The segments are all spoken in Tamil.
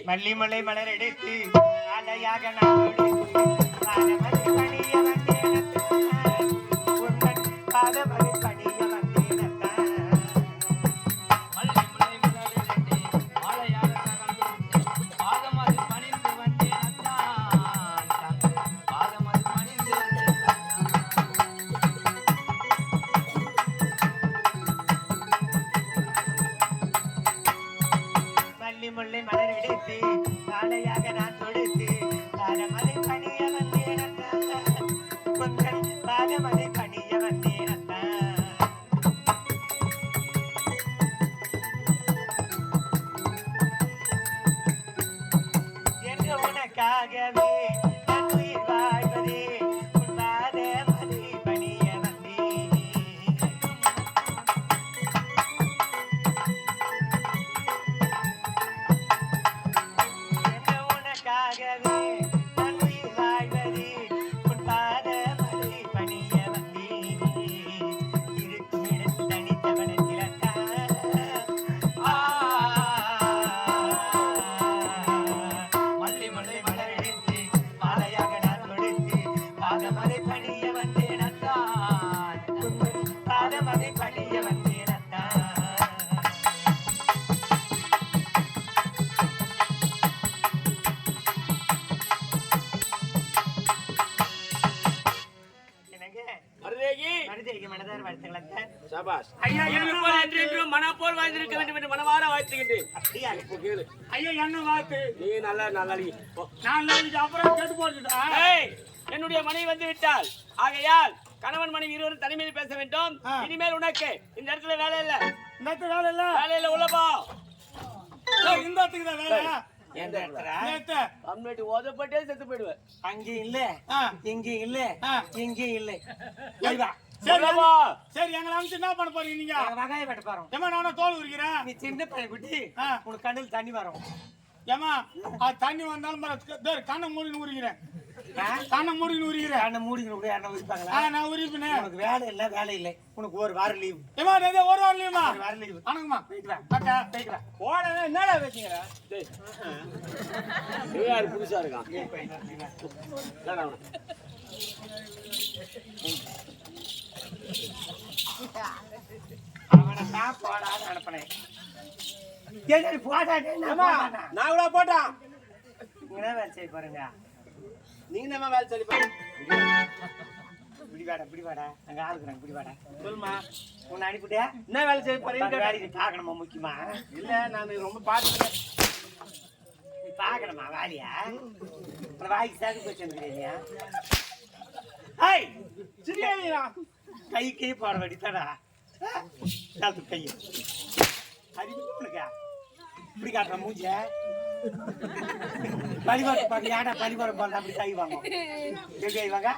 மல்லி மலை மலர் எடுத்து அலையாக நான் பாதமதி பணிய வந்தேன் பாதமதி பணிய வந்தேன் மல்லி மலை மலர் எடுத்து அலையாக பாதமதி பணிந்து வந்தேன் பாதமதி பணிந்து மல்லி முல்லை மலர் எடுத்து மாலையாக நான் தொடுத்து பாதமலை பணிய வந்தேன் கொஞ்சம் பாதமலை பணிய வந்தேன் என்று உனக்காகவே நான் உயிர் வாழ்வதே உன் பாதமலை பணிய வந்தேன் உனக்காகவே நான் உயிர் வாழ்வதே உன் பாதமலை பணிய வந்தேன் இருக்கும் இடத்தில் தனித்தவனத்தில் மல்லி மலை மலர் எடுத்து மாலையாக நான் தொடுத்து பாதமலை பணிய வந்தேன் பாதமலை பணிய வந்தேன் மனப்போல் வாழ்ந்திருக்க வேண்டும் என்று மனமாற வாழ்த்துகின்றேன். ஐயா என்ன வாத்து நீ நல்ல நாளைக்கு அப்புறம் கேட்டு போட்டுட்டா என்னுடைய மனைவி வந்து விட்டால் ஆகையால் கணவன் மனைவி இருவரும் தனிமையில் பேச வேண்டும். இனிமேல் உனக்கு இந்த இடத்துல வேலை இல்ல, இந்த இடத்துல வேலை இல்ல, வேலை இல்ல உள்ளப்பா. இந்த இடத்துக்கு தான் வேலை. ஓதப்பட்டே செத்து போயிடுவேன். அங்கேயும் இல்ல இங்கேயும் இல்ல இங்கேயும் இல்லை. சரி எங்களை அமைச்சு என்ன பண்ண போறீங்க நீங்க? வகாய வெட்ட போறோம். ஏமா நானும் தோல் உரிக்கிறேன். நீ சின்ன பையன் குட்டி உனக்கு கண்ணில் தண்ணி வரும். ஏமா அது தண்ணி வந்தாலும் கண்ணை மூடின்னு உரிக்கிறேன். கண்ணை மூடின்னு உரிக்கிறேன். கண்ணை மூடின்னு என்ன உரிப்பாங்களா? நான் உரிப்பினேன். உனக்கு வேலை இல்ல வேலை இல்லை. உனக்கு ஒரு வாரம் லீவு. ஏமா ஒரு வாரம் லீவுமா? ஒரு வாரம் லீவு. அணுகுமா போய்க்கலாம். அக்கா போய்க்கலாம். ஓடவே என்னடா வச்சுக்கிறேன்? புதுசா இருக்கான். அவனை தான் போடான்னு அனுப்பினேன். நான் கூட போட்டான். நீங்க வேலை செய்ய பாருங்க. நீங்க நம்ம வேலை சொல்லி பிடிவாடா அங்க ஆளுக்குறாங்க. பிடிவாடா சொல்லுமா, உன்னை அனுப்பிட்டியா? என்ன வேலை செய்ய போறீங்க? வேலைக்கு பார்க்கணுமா முக்கியமா? இல்ல நான் ரொம்ப பாத்துக்கிறேன். நீ பார்க்கணுமா வேலையா? வாய்க்கு சாக்கு போச்சு வந்துக்கிறீங்க. கை கை போட வேண்டியதாடா. கை அறிவிக்கா இப்படி காட்டுற மூஞ்ச பரிவாரம் பார்க்க யாடா பரிவாரம் போடுற அப்படி கை வாங்க. கை வாங்க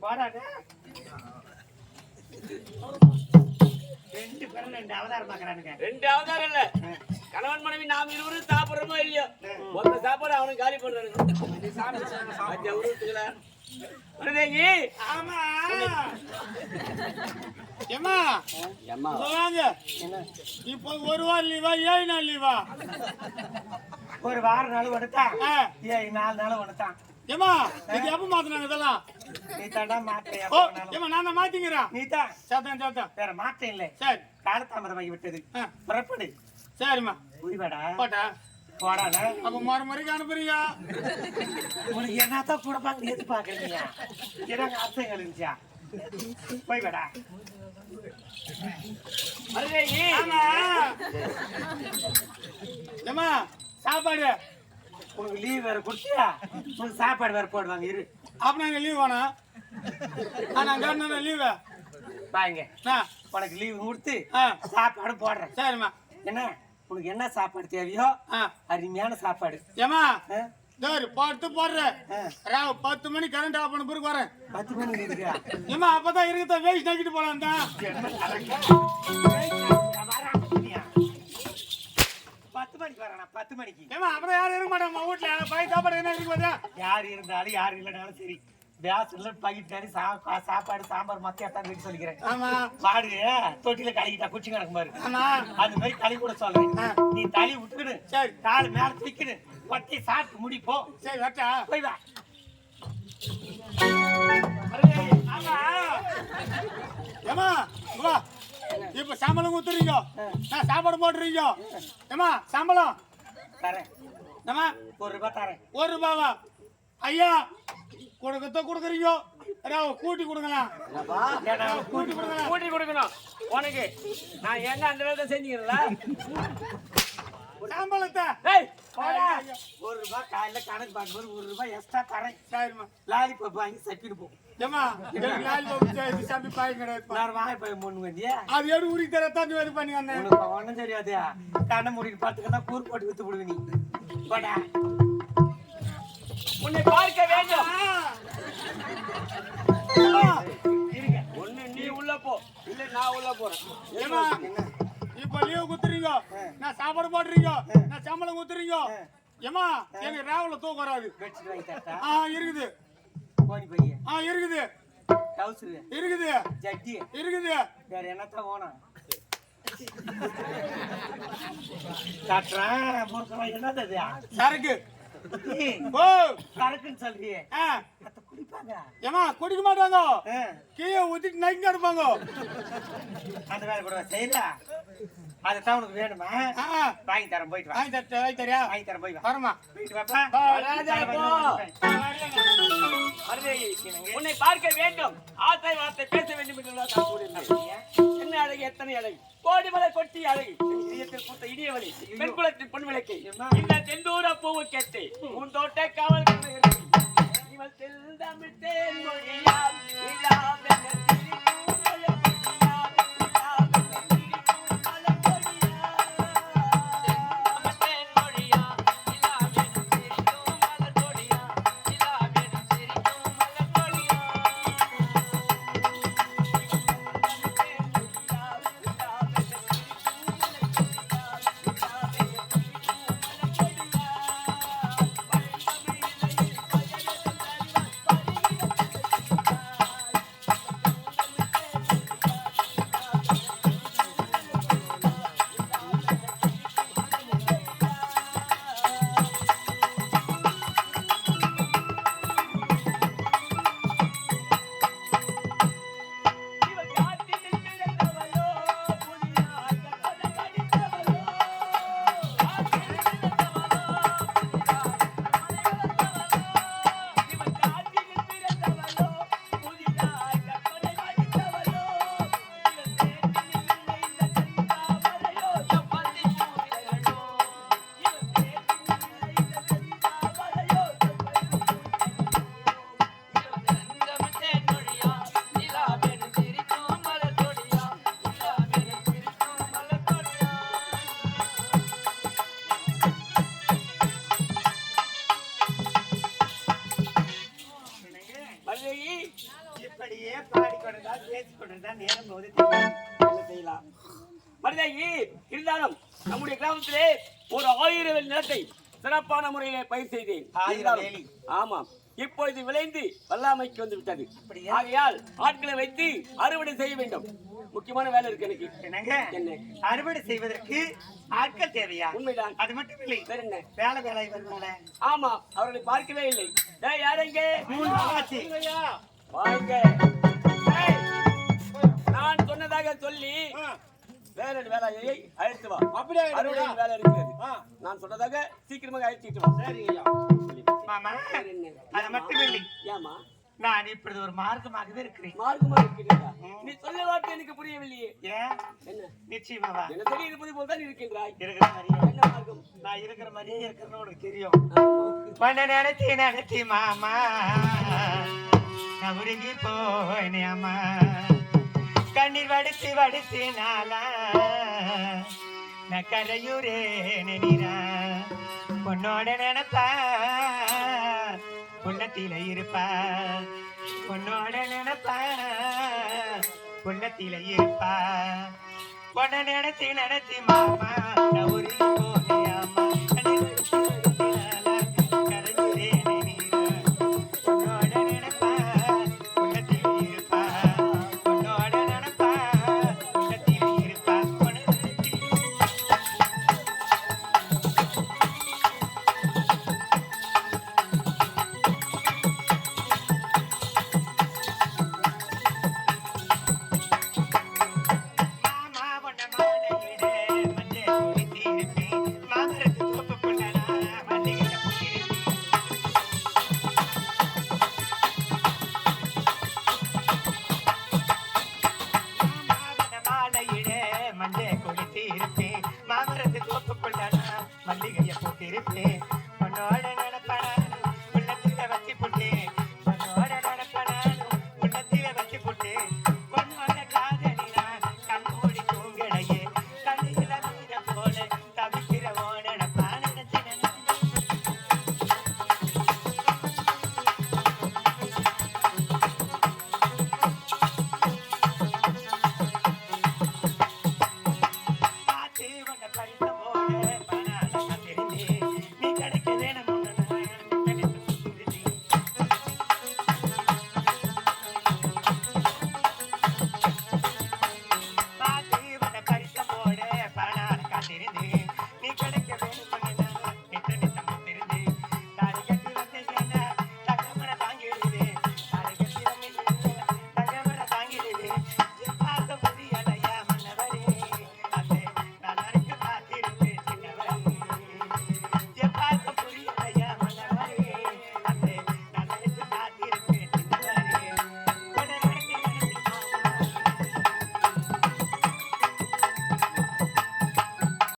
போடாடா. ரெண்டு பேரும் ரெண்டு அவதாரம் பாக்குறானுங்க. ரெண்டு அவதாரம் இல்ல, கணவன் மனைவி நாம் இருவரும் சாப்பிடுறோமோ இல்லையோ மொத்த சாப்பாடு அவனுக்கு காலி பண்றானுங்க. ஆமா ஏமா இப்போ ஒரு வாரம் லீவா 7 நாள் லீவா? ஒரு வாரம் நாள் ஒடுத்தான் 4 நாள் ஒடுத்தான். ஏமா இது எப்ப மாத்தினாங்க இதெல்லாம்? நீ தாண்டா மாத்திரையா? ஏமா நான் தான் மாத்திங்கிறேன். நீ தான் சேத்தான் வேற மாற்றம் இல்லை. சரி காலதாமதமாகி விட்டது. புறப்படு. சரிம்மா புரிவாடா போட்டா போடாடா. அப்ப மறுமுறைக்கு அனுப்புறீங்க. உனக்கு என்னத்தான் கூட பார்க்க எது பாக்குறீங்க? ஏதாவது அர்த்தங்கள் இருந்துச்சா? போய் வேடா. ஏமா சாப்பாடு உனக்கு லீவ் வேற கொடுத்தியா? உனக்கு சாப்பாடு வேற போடுவாங்க. இரு அப்ப நாங்க லீவ் வேணாம். நாங்க லீவு பாருங்க. உனக்கு லீவு கொடுத்து சாப்பாடு போடுறேன். சரிம்மா. என்ன உனக்கு என்ன சாப்பாடு தேவையோ அருமையான சாப்பாடு. ஏமா பார்த்து போடுறேன். 10 மணி கரண்ட் ஆஃப் பண்ண பிறகு வரேன். 10 மணி இருக்கா? ஏமா அப்பதான் இருக்குதா வேஸ்ட் ஆக்கிட்டு போலாம் தான். 10 மணிக்கு வரேன். 10 மணிக்கு. ஏமா அப்புறம் யாரும் இருக்க மாட்டாங்க வீட்டுல. பாய் சாப்பாடு என்ன இருக்கு பார்த்தா? யார் இருந்தாலும் யார் இல்லைனாலும் சரி பேசல பகிட்டு நிறைய சாப்பாடு சாம்பார் மத்திய தான் வீட்டு சொல்லிக்கிறேன். ஆமா மாடு தொட்டில கழுகிட்டா குச்சி கிடக்கும் பாரு. ஆமா அது மாதிரி களி கூட சொல்றேன். நீ தலி விட்டுக்கிடு, சரி கால் மேல தூக்கிடு, ஒட்டி சாப்பிட்டு முடிப்போ. சரி வட்டா போய் வா. ஆமா ஏமா வா இப்ப சம்பளம் கொடுத்துறீங்க, நான் சாப்பாடு போட்டுறீங்க. ஏமா சம்பளம் தரேன். ஏமா ₹1 தரேன். ₹1 ஐயா கொடுக்கத்த கொடுக்குறீங்க, கூட்டி கொடுக்கலாம். கூட்டி கொடுக்கலாம். கூட்டி கொடுக்கணும் உனக்கு. நான் என்ன அந்த வேலை தான் செஞ்சுக்கிறேன்ல. சம்பளத்தை ₹1 காலையில கணக்கு பார்க்கும்போது ₹1 எக்ஸ்ட்ரா தரேன். சரிம்மா லாலிபப் வாங்கி சப்பிட்டு போ. ஏமா சாமி பாய் கிடையாது, நான் வாங்க போய் முன்னு வந்தியா அது எப்படி உரி தரத்தான் இது பண்ணி வந்தேன். உனக்கு ஒன்றும் தெரியாது. கண்ணை மூடிட்டு பார்த்துக்கன்னா கூறு போட்டு வித்து விடுவி. நீ போடா. உன்னை பார்க்க வேண்டும். ஒண்ணு நீ உள்ள போ, இல்ல நான் உள்ள போறேன். ஏமா இப்ப லீவு குத்துறீங்க, நான் சாப்பாடு போடுறீங்க, நான் சம்பளம் குத்துறீங்க. ஏமா எனக்கு ராவல தூக்கம் வராது. பெட்ஷீட் வாங்கி தரட்டா? இருக்குது. போனி பையன் இருக்குது. டவுசர் இருக்குது. ஜட்டி இருக்குது. வேற என்னத்த ஓனா காட்டுறேன். முறுக்கம் என்னது அது? சரக்கு. ஓ சரக்குன்னு சொல்றியே, ஆ அத குடிப்பாங்க. ஏமா குடிக்க மாட்டாங்க, கீழே ஊத்திட்டு நைங்க எடுப்பாங்க. அந்த வேலை கூட செய்யல. அதுதான் உனக்கு வேணுமா? வாங்கி தரேன், போயிட்டு வா. வாங்கி தரியா? வாங்கி தரேன், போய் வா. வரமா போயிட்டு வாப்பா. உன்னை பார்க்க வேண்டும், ஆசை வார்த்தை பேச வேண்டும் என்று என்ன அழகு, எத்தனை அழகு, கோடிமலை கொட்டி அழகு, இதயத்தில் பூத்த இடியவளி, பெண் குலத்தின் பொன் விளக்கை, இந்த தெந்தூர பூவு கேட்டு உன் தோட்ட காவல் இவள் செல்தமிழ் தேன் மொழியால் இல்லாத இப்படியே பாடிக்கொண்டுதான் பேசிக்கொண்டுதான் நேரம் போது செய்யலாம். மனிதகி இருந்தாலும் நம்முடைய கிராமத்திலே ஒரு 1000 வேலி நிலத்தை சிறப்பான முறையிலே பயிர் செய்தேன். 1000 வேலி? ஆமாம். இப்பொழுது விளைந்து வல்லாமைக்கு வந்து விட்டது. ஆகையால் ஆட்களை வைத்து அறுவடை செய்ய வேண்டும். முக்கியமான வேலை இருக்கு எனக்கு. என்னங்க? என்ன அறுவடை செய்வதற்கு ஆட்கள் தேவையா? உண்மைதான். அது மட்டும் இல்லை, வேற என்ன வேலை வருவாங்க. ஆமா, அவர்களை பார்க்கவே இல்லை. யாருங்க? வாங்க. நான் சொன்னதாக சொல்லி வேற வேலையை அழைத்து வா. அப்படியே வேலை இருக்கிறது. நான் சொன்னதாக சீக்கிரமாக அழைச்சிட்டு வா. சரி மாமா, அது மட்டும் இல்லை. ஏமா நான் இப்படி ஒரு மார்க்கமாகவே இருக்கிறேன். மார்க்கமாக இருக்கிறீர்களா? நீ சொல்ல வார்த்தை எனக்கு புரியவில்லையே. ஏன்? என்ன? நிச்சயமாவா? என்ன சொல்லி இருப்பது போல் தான் இருக்கின்றாய். இருக்கிற மாதிரியே. என்ன மார்க்கம்? நான் இருக்கிற மாதிரியே இருக்கிறன்னு உனக்கு தெரியும். பண்ண நினைச்சி மாமா நான் உருகி போனே அம்மா, கண்ணீர் வடிச்சு நாளா நான் கரையூரேனே நீரா, உன்னோட நினைப்பா உள்ளத்தில இருப்பா, உன்னோட நினைப்பா உள்ளத்தில இருப்பா, உன்னை நினைச்சி மாமா நான் உருகி போனே அம்மா, கண்ணீர் வடிச்சு நாளா கரையூரேனே நீரா, உன்னோட நினைப்பா வந்து